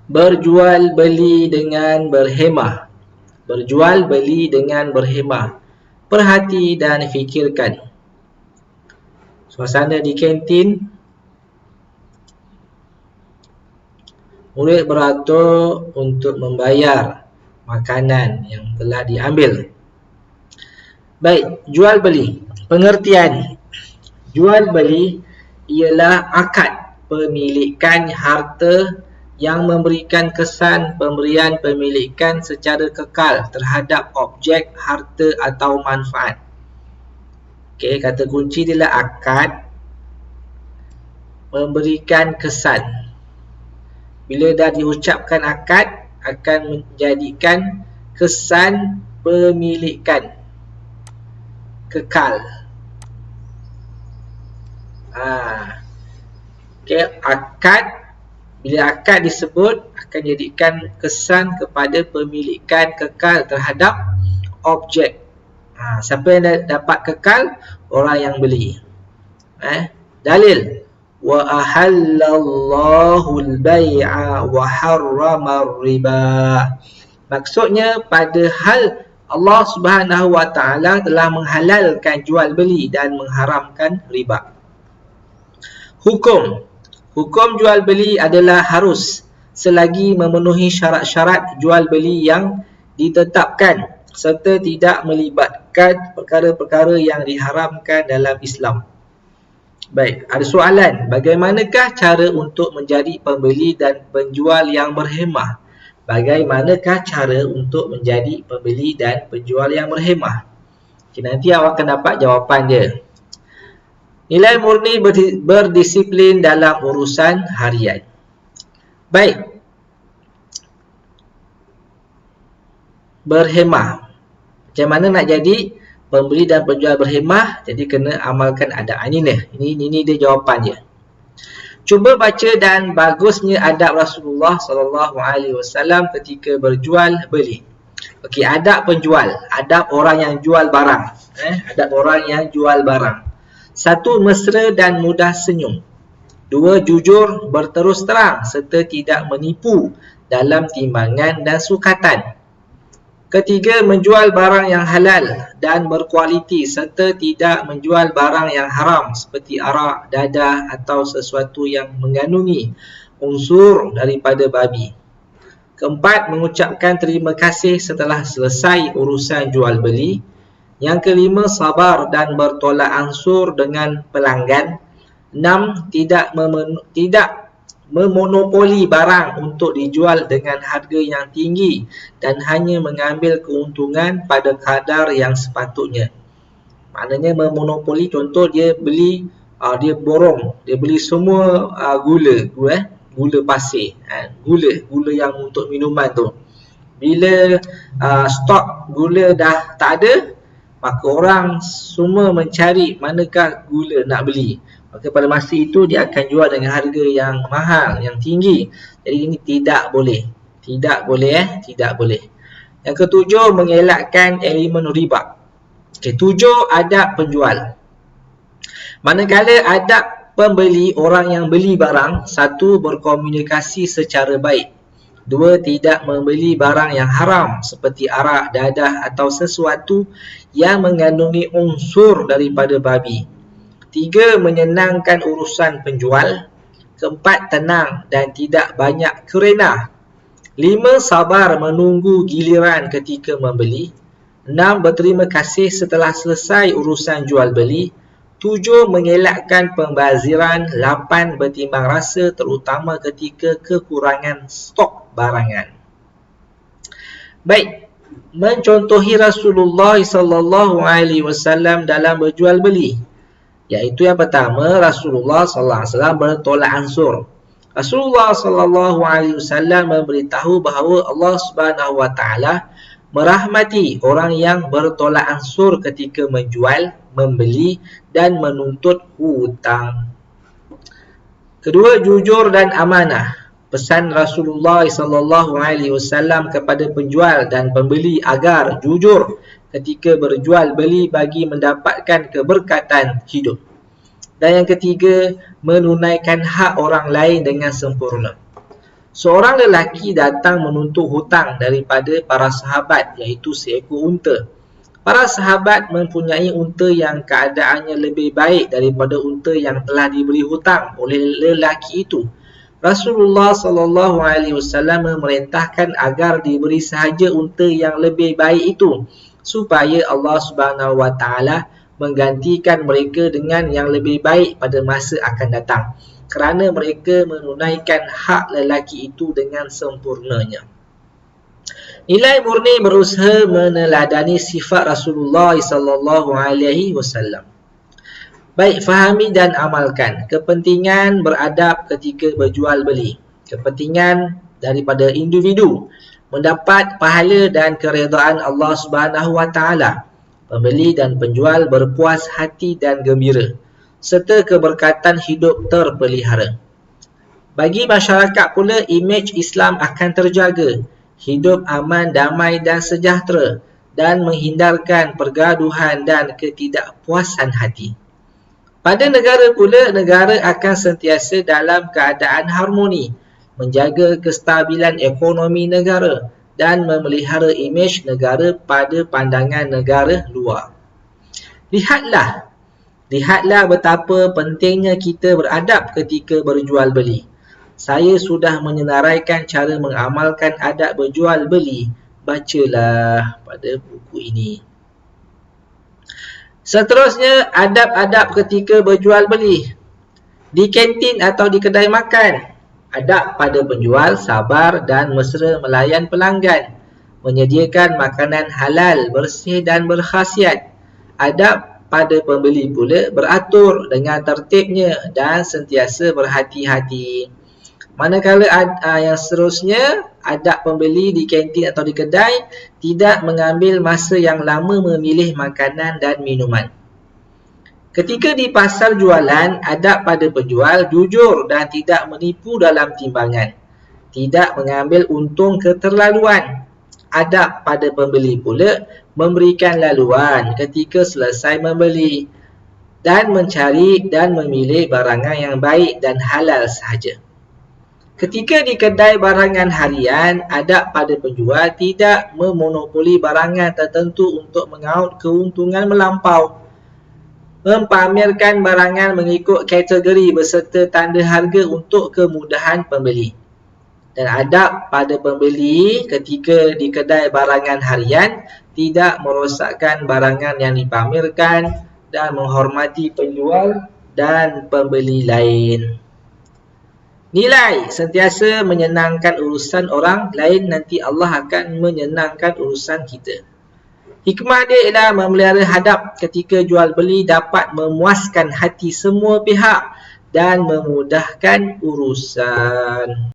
Berjual beli dengan berhemah. Berjual beli dengan berhemah. Perhati dan fikirkan. Suasana di kantin, murid beratur untuk membayar makanan yang telah diambil. Baik, jual beli. Pengertian jual beli ialah akad pemilikan harta yang memberikan kesan pemberian pemilikan secara kekal terhadap objek, harta atau manfaat. Okey, kata kunci dia lah akad memberikan kesan. Bila dah diucapkan akad, akan menjadikan kesan pemilikan kekal. Okay, akad, bila akad disebut akan jadikan kesan kepada pemilikan kekal terhadap objek. Siapa yang dapat kekal? Orang yang beli. Dalil, wa ahallallahu al-bai'a wa harrama ar-riba. Maksudnya pada hal Allah Subhanahu wa taala telah menghalalkan jual beli dan mengharamkan riba. Hukum jual beli adalah harus selagi memenuhi syarat-syarat jual beli yang ditetapkan serta tidak melibatkan perkara-perkara yang diharamkan dalam Islam. Baik, ada soalan, bagaimanakah cara untuk menjadi pembeli dan penjual yang berhemah? Bagaimanakah cara untuk menjadi pembeli dan penjual yang berhemah? Okay, nanti awak akan dapat jawapan dia. Nilai murni berdisiplin dalam urusan harian. Baik, berhemah. Macam mana nak jadi pembeli dan penjual berhemah? Jadi kena amalkan adab. Ini dia jawapan dia. Cuba baca dan bagusnya adab Rasulullah SAW ketika berjual beli. Okey, adab penjual, adab orang yang jual barang. Adab orang yang jual barang. 1. Mesra dan mudah senyum. 2. Jujur, berterus terang serta tidak menipu dalam timbangan dan sukatan. 3. Menjual barang yang halal dan berkualiti serta tidak menjual barang yang haram seperti arak, dadah atau sesuatu yang mengandungi unsur daripada babi. 4. Mengucapkan terima kasih setelah selesai urusan jual beli. Yang 5. Sabar dan bertolak ansur dengan pelanggan. 6. Tidak memonopoli barang untuk dijual dengan harga yang tinggi dan hanya mengambil keuntungan pada kadar yang sepatutnya. Maknanya memonopoli, contoh dia beli, dia borong, dia beli semua gula pasir, gula yang untuk minuman tu. Bila stok gula dah tak ada, maka orang semua mencari manakah gula nak beli. Maka pada masa itu dia akan jual dengan harga yang mahal, yang tinggi. Jadi ini tidak boleh. Tidak boleh. Yang ketujuh, mengelakkan elemen riba. Okey, 7. Adab penjual. Manakala adab pembeli, orang yang beli barang, 1. Berkomunikasi secara baik. 2. Tidak membeli barang yang haram seperti arak, dadah atau sesuatu yang mengandungi unsur daripada babi. 3. Menyenangkan urusan penjual. 4. Tenang dan tidak banyak kerenah. 5. Sabar menunggu giliran ketika membeli. 6. Berterima kasih setelah selesai urusan jual beli. 7. Mengelakkan pembaziran. 8. Bertimbang rasa terutama ketika kekurangan stok barangan. Baik, mencontohi Rasulullah SAW dalam berjual beli. Iaitu yang pertama, Rasulullah SAW bertolak ansur. Rasulullah SAW memberitahu bahawa Allah Subhanahu Wa Taala merahmati orang yang bertolak ansur ketika menjual, membeli dan menuntut hutang. Kedua, jujur dan amanah. Pesan Rasulullah SAW kepada penjual dan pembeli agar jujur ketika berjual beli bagi mendapatkan keberkatan hidup. Dan yang ketiga, menunaikan hak orang lain dengan sempurna. Seorang lelaki datang menuntut hutang daripada para sahabat, iaitu seekor unta. Para sahabat mempunyai unta yang keadaannya lebih baik daripada unta yang telah diberi hutang oleh lelaki itu. Rasulullah SAW memerintahkan agar diberi sahaja unta yang lebih baik itu, supaya Allah SWT menggantikan mereka dengan yang lebih baik pada masa akan datang, kerana mereka menunaikan hak lelaki itu dengan sempurnanya. Nilai murni berusaha meneladani sifat Rasulullah SAW. Baik, fahami dan amalkan. Kepentingan beradab ketika berjual beli. Kepentingan daripada individu mendapat pahala dan keredaan Allah SWT. Pembeli dan penjual berpuas hati dan gembira, serta keberkatan hidup terpelihara. Bagi masyarakat pula, imej Islam akan terjaga, hidup aman, damai dan sejahtera, dan menghindarkan pergaduhan dan ketidakpuasan hati. Pada negara pula, negara akan sentiasa dalam keadaan harmoni, menjaga kestabilan ekonomi negara dan memelihara imej negara pada pandangan negara luar. Lihatlah betapa pentingnya kita beradab ketika berjual beli. Saya sudah menyenaraikan cara mengamalkan adab berjual beli. Bacalah pada buku ini. Seterusnya, adab-adab ketika berjual beli. Di kantin atau di kedai makan, adab pada penjual sabar dan mesra melayan pelanggan, menyediakan makanan halal, bersih dan berkhasiat. Adab pada pembeli pula beratur dengan tertibnya dan sentiasa berhati-hati. Manakala yang seterusnya, adab pembeli di kantin atau di kedai tidak mengambil masa yang lama memilih makanan dan minuman. Ketika di pasar jualan, adab pada penjual jujur dan tidak menipu dalam timbangan, tidak mengambil untung keterlaluan. Adab pada pembeli pula memberikan laluan ketika selesai membeli dan mencari dan memilih barangan yang baik dan halal sahaja. Ketika di kedai barangan harian, adab pada penjual tidak memonopoli barangan tertentu untuk mengaut keuntungan melampau, mempamerkan barangan mengikut kategori beserta tanda harga untuk kemudahan pembeli. Dan adab pada pembeli ketika di kedai barangan harian tidak merosakkan barangan yang dipamerkan dan menghormati penjual dan pembeli lain. Nilai sentiasa menyenangkan urusan orang lain, nanti Allah akan menyenangkan urusan kita. Hikmah dia ialah memelihara adab ketika jual beli dapat memuaskan hati semua pihak dan memudahkan urusan.